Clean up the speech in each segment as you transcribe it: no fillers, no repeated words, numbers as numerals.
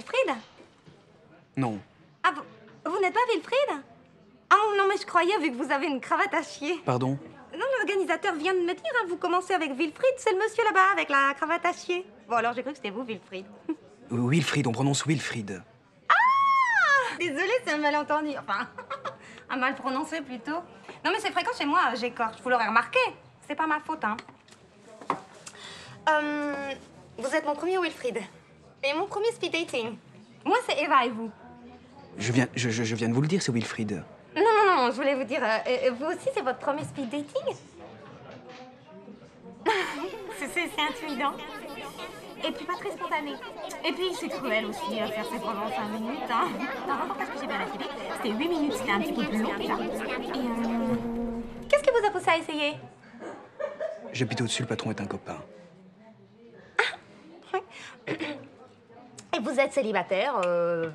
Wilfried? Non. Ah, vous n'êtes pas Wilfried? Ah non, mais je croyais, vu que vous avez une cravate à chier. Pardon? Non, l'organisateur vient de me dire, hein, vous commencez avec Wilfried, c'est le monsieur là-bas avec la cravate à chier. Bon, alors j'ai cru que c'était vous, Wilfried. Wilfried, on prononce Wilfried. Désolée, c'est un malentendu. Enfin, un mal prononcé plutôt. Non, mais c'est fréquent chez moi, j'écorche. Vous l'aurez remarqué. C'est pas ma faute, hein. Vous êtes mon premier Wilfried. Et mon premier speed dating. Moi, c'est Eva et vous. Je viens de vous le dire, c'est Wilfried. Non, je voulais vous dire, vous aussi, c'est votre premier speed dating? C'est intimidant. Et puis pas très spontané. Et puis c'est cruel aussi, faire ses preuves en 5 minutes. Hein. Dans le reportage que j'ai vu à la télé, c'était 8 minutes, c'était un petit peu plus long déjà. Et qu'est-ce qui vous a poussé à essayer? J'habite au-dessus, le patron est un copain. Et vous êtes célibataire,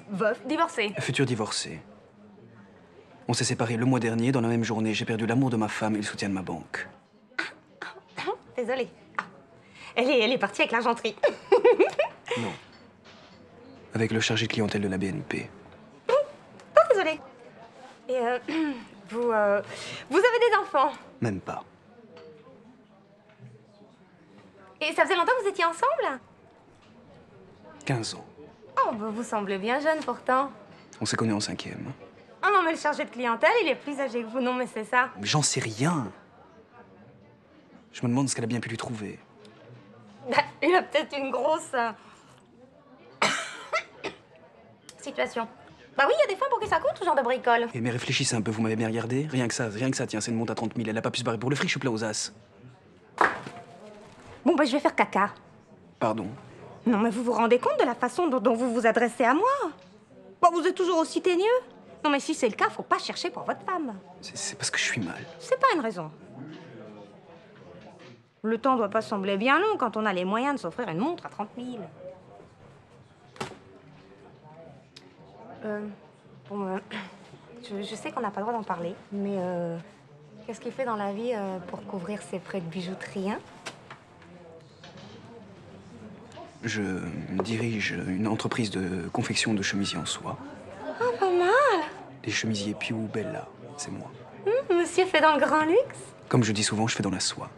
veuf, divorcé? Futur divorcé. On s'est séparés le mois dernier, dans la même journée. J'ai perdu l'amour de ma femme et le soutien de ma banque. Désolée. Ah. Elle est partie avec l'argenterie. Non. Avec le chargé de clientèle de la BNP. Oh, désolée. Et vous avez des enfants? Même pas. Et ça faisait longtemps que vous étiez ensemble? 15 ans. Oh, bah, vous semblez bien jeune pourtant. On s'est connus en 5e. Oh non, mais le chargé de clientèle, il est plus âgé que vous. Non, mais c'est ça. Mais j'en sais rien. Je me demande ce qu'elle a bien pu lui trouver. Bah, il a peut-être une grosse... situation. Bah oui, il y a des femmes pour qui ça compte, ce genre de bricole. Eh mais réfléchissez un peu, vous m'avez bien regardé. Rien que ça, tiens, c'est une montre à 30 000. Elle a pas pu se barrer pour le fric, je suis plat aux as. Bon, bah je vais faire caca. Pardon. Non, mais vous vous rendez compte de la façon dont vous vous adressez à moi? Bon, vous êtes toujours aussi teigneux. Non, mais si c'est le cas, faut pas chercher pour votre femme. C'est parce que je suis mal. C'est pas une raison. Le temps doit pas sembler bien long quand on a les moyens de s'offrir une montre à 30 000. Je sais qu'on n'a pas le droit d'en parler, mais qu'est-ce qu'il fait dans la vie pour couvrir ses frais de bijouterie, hein? Je dirige une entreprise de confection de chemisiers en soie. Ah, pas mal. Les chemisiers Piu Bella, c'est moi. Monsieur fait dans le grand luxe. Comme je dis souvent, je fais dans la soie.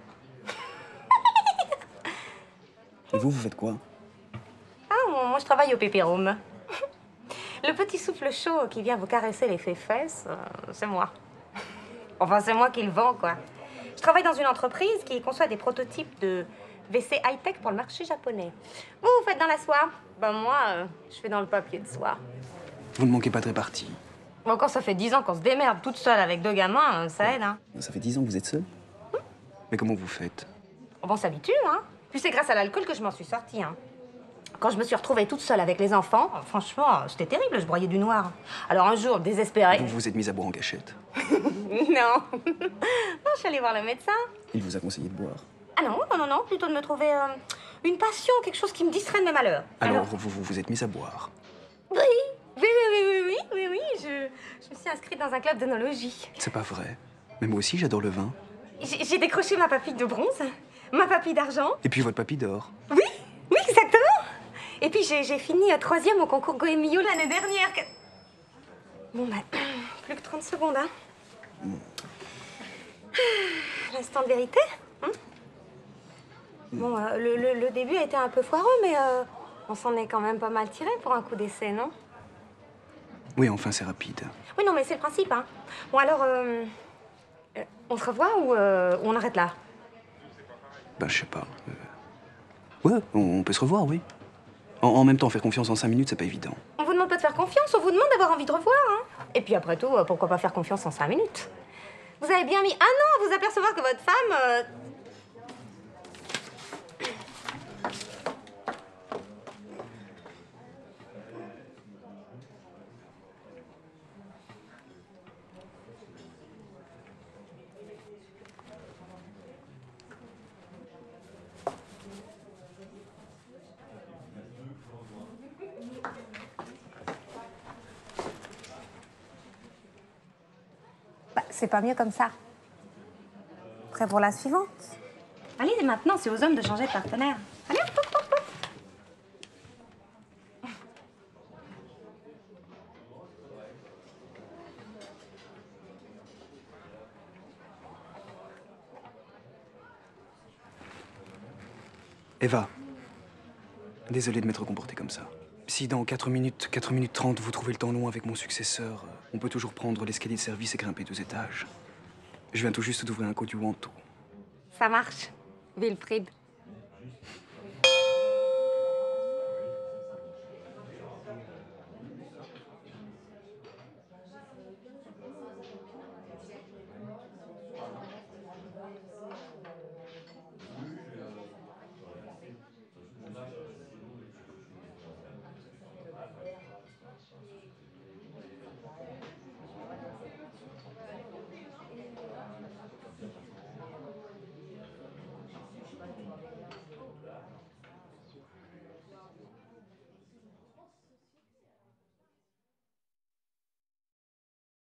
Et vous faites quoi? Ah, moi je travaille au Pépéroum. Le petit souffle chaud qui vient vous caresser les fesses, c'est moi. Enfin, c'est moi qui le vends, quoi. Je travaille dans une entreprise qui conçoit des prototypes de WC high-tech pour le marché japonais. Vous faites dans la soie? Ben moi, je fais dans le papier de soie. Vous ne manquez pas de répartie. Bon, quand ça fait 10 ans qu'on se démerde toute seule avec 2 gamins, ça aide, hein. Ça fait 10 ans que vous êtes seul? Mais comment vous faites? On s'habitue, hein. Puis c'est grâce à l'alcool que je m'en suis sortie, hein. Quand je me suis retrouvée toute seule avec les enfants, franchement, c'était terrible, je broyais du noir. Alors un jour, désespérée... Vous vous êtes mise à boire en cachette. Non. Non, je suis allée voir le médecin. Il vous a conseillé de boire. Ah non, plutôt de me trouver une passion, quelque chose qui me distrait de mes malheurs. Alors vous vous êtes mise à boire. Oui, je me suis inscrite dans un club d'œnologie. C'est pas vrai. Mais moi aussi, j'adore le vin. J'ai décroché ma papille de bronze, ma papille d'argent. Et puis votre papille d'or. Oui, exactement. Et puis j'ai fini 3e au concours Goemio l'année dernière. Bon, bah, plus que 30 secondes, hein. L'instant de vérité, hein. Bon, le début a été un peu foireux, mais on s'en est quand même pas mal tiré pour un coup d'essai, non? Oui, enfin, c'est rapide. Oui, non, mais c'est le principe, hein. Bon, alors, on se revoit ou on arrête là? Ben, je sais pas. Ouais, on peut se revoir, oui. En même temps, faire confiance en 5 minutes, c'est pas évident. On vous demande pas de faire confiance, on vous demande d'avoir envie de revoir, hein. Et puis après tout, pourquoi pas faire confiance en 5 minutes? Vous avez bien mis un an à vous apercevoir que votre femme... Bah, c'est pas mieux comme ça. Prêt pour la suivante? Allez, maintenant, c'est aux hommes de changer de partenaire. Allez, hop, hop, hop. Eva, désolé de m'être comporté comme ça. Si dans 4 minutes 30, vous trouvez le temps long avec mon successeur, on peut toujours prendre l'escalier de service et grimper 2 étages. Je viens tout juste d'ouvrir un Codiouanto. Ça marche, Wilfried.